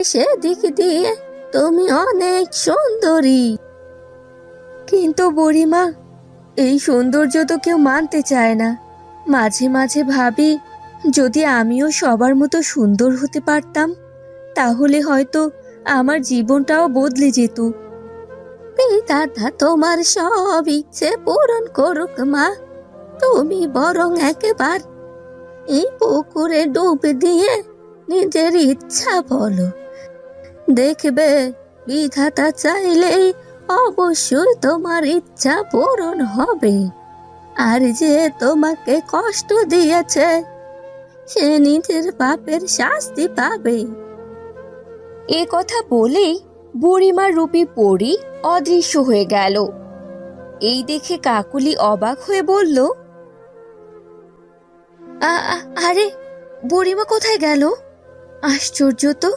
সেদিক দিয়ে তুমি অনেক সুন্দরী। কিন্তু বুড়িমা, এই সৌন্দর্য তো কেউ মানতে চায় না। মাঝে মাঝে ভাবি, যদি আমিও সবার মতো সুন্দর হতে পারতাম, তাহলে হয়তো আমার জীবনটাও বদলে যেত। পিতাটা তোমার সব ইচ্ছে পূরণ করুক মা। তুমি বরং একবার এই পুকুরে ডুব দিয়ে নিজের ইচ্ছা বলো, দেখবে বিধাতা চাইলেই অবশ্যই তোমার ইচ্ছা পূরণ হবে। আর যে তোমাকে কষ্ট দিয়েছে, সে নিজের পাপের শাস্তি পাবে। এ কথা বলেই বুড়িমার রূপী পরী অদৃশ্য হয়ে গেল। এই দেখে কাকুলি অবাক হয়ে বলল, আরে বুড়িমা কোথায় গেল? আশ্চর্য তো!